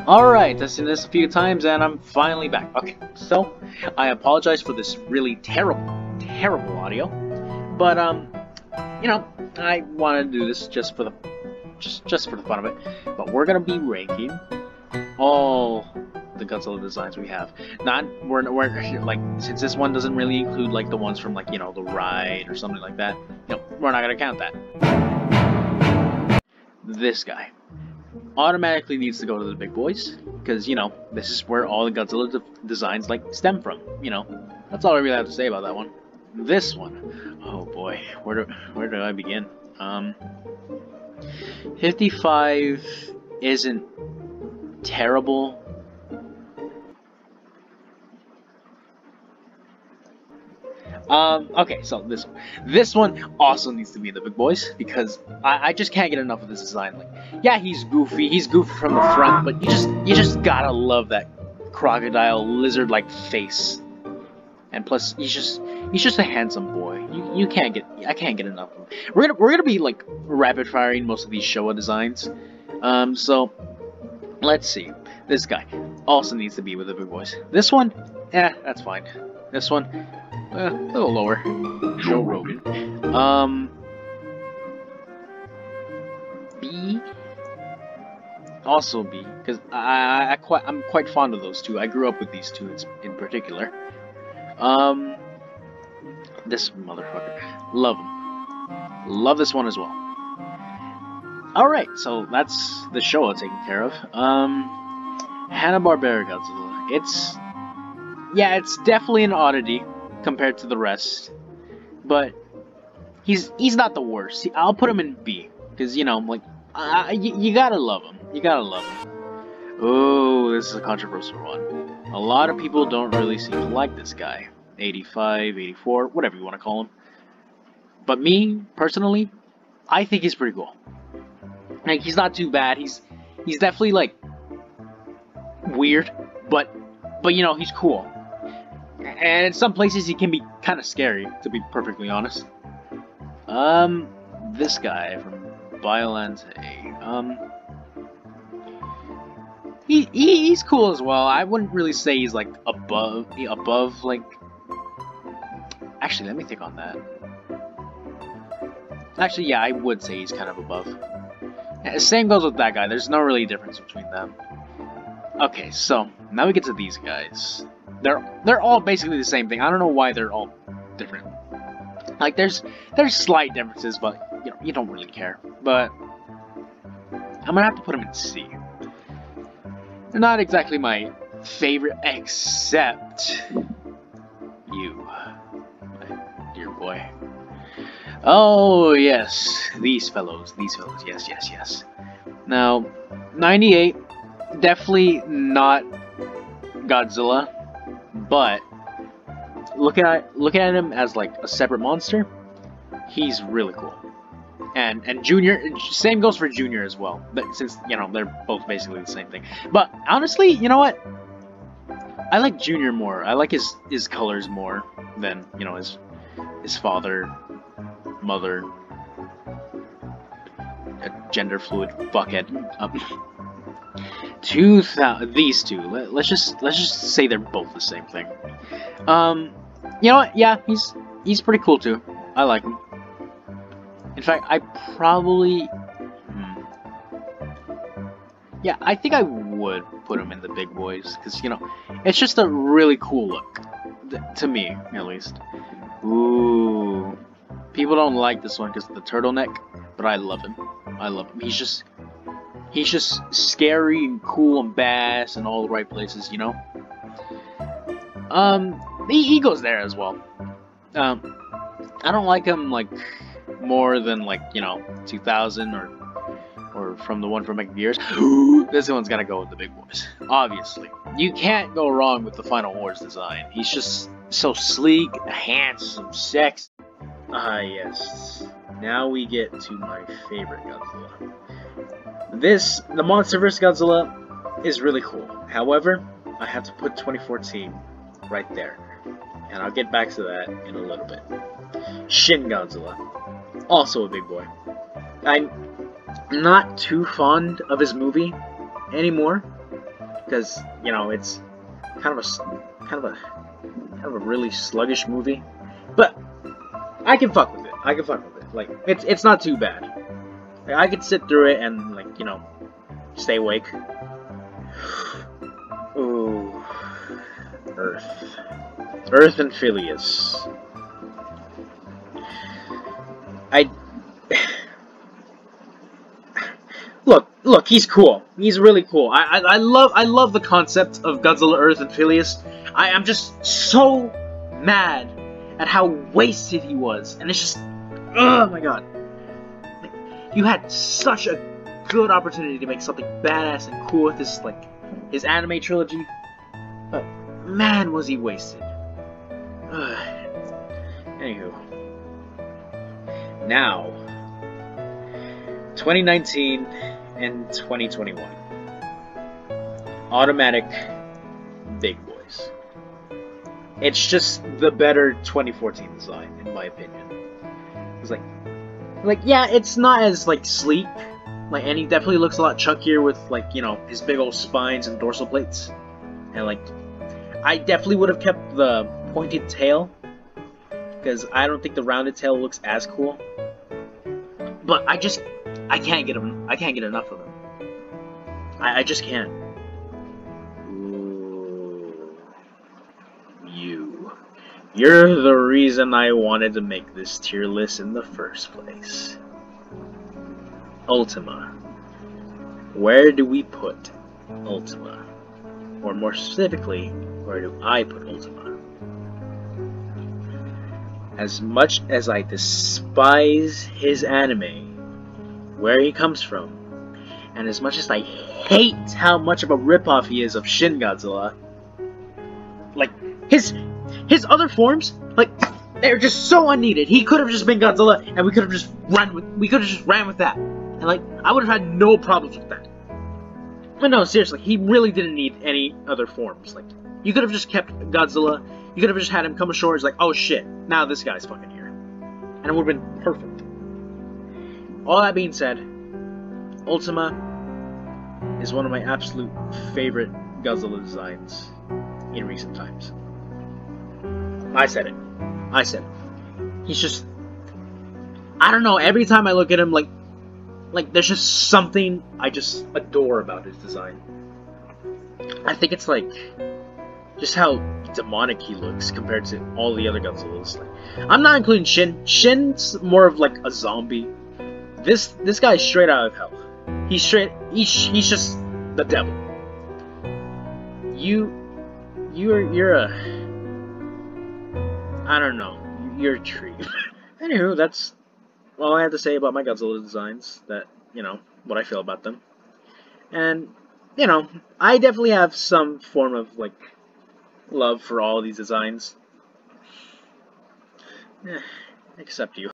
Alright, I've seen this a few times and I'm finally back. Okay, so I apologize for this really terrible audio. But you know, I wanted to do this just for the fun of it. But we're gonna be ranking all the Godzilla designs we have. We're like, since this one doesn't really include like the ones from, like, you know, the ride or something like that, you know, we're not gonna count that. This guy automatically needs to go to the big boys, because, you know, this is where all the Godzilla designs, like, stem from, you know. That's all I really have to say about that one. This one, oh boy, where do I begin? 55 isn't terrible. Okay, so this one also needs to be in the big boys, because I just can't get enough of this design. Like, yeah, he's goofy from the front, but you just gotta love that crocodile lizard-like face. And plus, he's just a handsome boy. I can't get enough of him. We're gonna be like rapid firing most of these Showa designs. So let's see. This guy also needs to be with the big boys. This one, that's fine. This one, a little lower. Joe Rogan. B. Also B, because I'm quite fond of those two. I grew up with these two in particular. This motherfucker, love him. Love this one as well. All right, so that's the Showa taken care of. Hanna-Barbera Godzilla. It's definitely an oddity compared to the rest, but he's not the worst. I'll put him in B, because, you know, like, you gotta love him. You gotta love him. Oh, this is a controversial one. A lot of people don't really seem to like this guy. 85, 84, whatever you want to call him. But me, personally, I think he's pretty cool. Like, he's not too bad. He's definitely, like, weird, but you know, he's cool. And in some places he can be kind of scary, to be perfectly honest. This guy from Violente. He's cool as well. I wouldn't really say he's like above like. Actually, let me think on that. Actually, yeah, I would say he's kind of above. Same goes with that guy. There's no really difference between them. Okay, so now we get to these guys. They're all basically the same thing. I don't know why they're all different. Like, there's slight differences, but you know, you don't really care. But I'm gonna have to put them in C. They're not exactly my favorite, except you, my dear boy. Oh yes, these fellows, yes. Now, 98, definitely not Godzilla, but looking at him as like a separate monster, he's really cool. And Junior, same goes for Junior as well, but since, you know, they're both basically the same thing. But honestly, you know what? I like Junior more. I like his colors more than, you know, his father, mother, a gender fluid fuckhead. 2000, these two. Let's just say they're both the same thing. You know what? Yeah, he's pretty cool too. I like him. In fact, I probably... Yeah, I think I would put him in the big boys, because, you know, it's just a really cool look. To me, at least. Ooh. People don't like this one because of the turtleneck, but I love him. I love him. He's just scary and cool and badass in all the right places, you know? He goes there as well. I don't like him, like, more than, like, you know, 2000 or from the one from Gears. This one's gotta go with the big boys. Obviously. You can't go wrong with the Final Wars design. He's just so sleek, handsome, sexy. Ah, yes. Now we get to my favorite Godzilla. The MonsterVerse Godzilla is really cool. However, I have to put 2014 right there. And I'll get back to that in a little bit. Shin Godzilla. Also a big boy. I'm not too fond of his movie anymore. because you know it's kind of a really sluggish movie, but I can fuck with it. I can fuck with it. Like it's not too bad. Like, I could sit through it and like you know stay awake. Ooh, Earth and Phileas. I look, he's cool. He's really cool. I love the concept of Godzilla, Earth, and Phileas. I'm just so mad at how wasted he was, and it's just, oh my god. Like, you had such a good opportunity to make something badass and cool with this, like, his anime trilogy, but man, was he wasted. Anywho, now 2019 and 2021. Automatic big boys. It's just the better 2014 design, in my opinion. It's like yeah, it's not as like sleek, like, and he definitely looks a lot chunkier with like you know his big old spines and dorsal plates, and like I definitely would have kept the pointed tail because I don't think the rounded tail looks as cool. But I can't get him. I can't get enough of him. I just can't. Ooh, you're the reason I wanted to make this tier list in the first place. Ultima. Where do we put Ultima? Or more specifically, where do I put Ultima? As much as I despise his anime, where he comes from, and as much as I hate how much of a ripoff he is of Shin Godzilla, like, his other forms, like, they're just so unneeded. He could have just been Godzilla, and we could have just ran with that. And, like, I would have had no problems with that. But no, seriously, he really didn't need any other forms. Like, you could have just kept Godzilla. You could have just had him come ashore. It's like, oh shit, now this guy's fucking here. And it would have been perfect. All that being said, Ultima is one of my absolute favorite Godzilla designs in recent times. I said it. He's just, I don't know, every time I look at him, like there's just something I just adore about his design. I think it's like just how demonic he looks compared to all the other Godzillas. Like, I'm not including Shin. Shin's more of like a zombie. This guy's straight out of hell. He's just the devil. You're a, I don't know. You're a tree. Anywho, that's all I have to say about my Godzilla designs. That, you know, what I feel about them. And, you know, I definitely have some form of, like, love for all of these designs. Except you.